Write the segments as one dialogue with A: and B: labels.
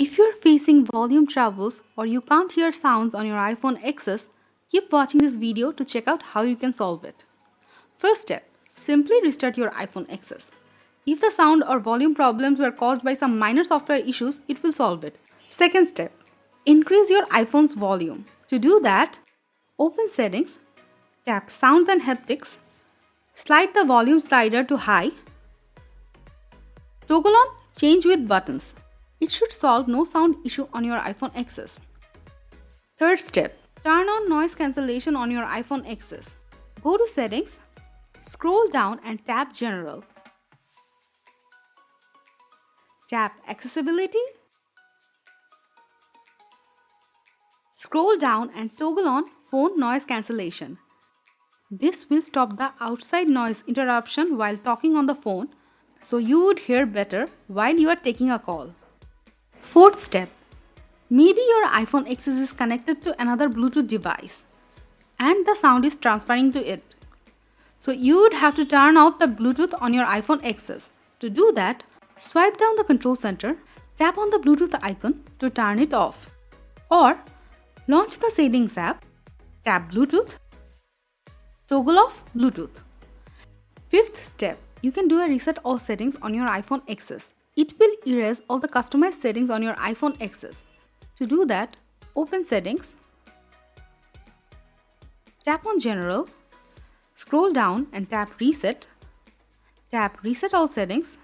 A: If you're facing volume troubles or you can't hear sounds on your iPhone XS, keep watching this video to check out how you can solve it. First step, simply restart your iPhone XS. If the sound or volume problems were caused by some minor software issues, it will solve it. Second step, increase your iPhone's volume. To do that, open Settings, tap Sound and Haptics, slide the volume slider to high, toggle on Change with buttons. It should solve no sound issue on your iPhone XS. Third step, turn on noise cancellation on your iPhone XS. Go to Settings, scroll down and tap General. Tap Accessibility. Scroll down and toggle on Phone Noise Cancellation. This will stop the outside noise interruption while talking on the phone, so you would hear better while you are taking a call. Fourth step, maybe your iPhone XS is connected to another Bluetooth device and the sound is transferring to it. So you would have to turn off the Bluetooth on your iPhone XS. To do that, swipe down the control center, tap on the Bluetooth icon to turn it off. Or launch the Settings app, tap Bluetooth, toggle off Bluetooth. Fifth step, you can do a reset all settings on your iPhone XS. It will erase all the customized settings on your iPhone XS. To do that, open Settings, tap on General, scroll down and tap Reset All Settings,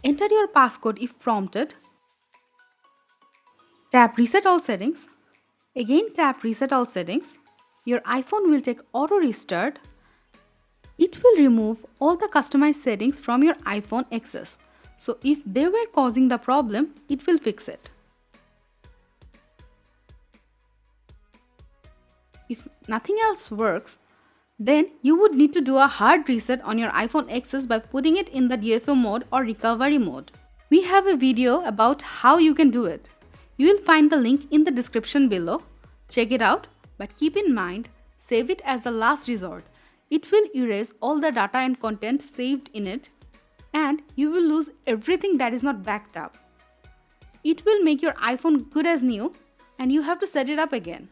A: enter your passcode if prompted, tap Reset All Settings, again tap Reset All Settings. Your iPhone will take auto restart. It will remove all the customized settings from your iPhone XS. So if they were causing the problem, it will fix it. If nothing else works, then you would need to do a hard reset on your iPhone XS by putting it in the DFO mode or recovery mode. We have a video about how you can do it. You will find the link in the description below. Check it out, but keep in mind, save it as the last resort. It will erase all the data and content saved in it, and you will lose everything that is not backed up. It will make your iPhone good as new, and you have to set it up again.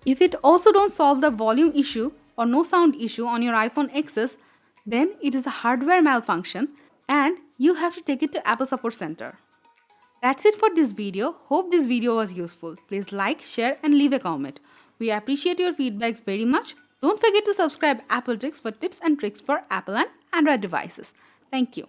A: If it also don't solve the volume issue or no sound issue on your iPhone XS, then it is a hardware malfunction and you have to take it to Apple Support Center. That's it for this video. Hope this video was useful. Please like, share and leave a comment. We appreciate your feedbacks very much. Don't forget to subscribe Apple Tricks for tips and tricks for Apple and Android devices. Thank you.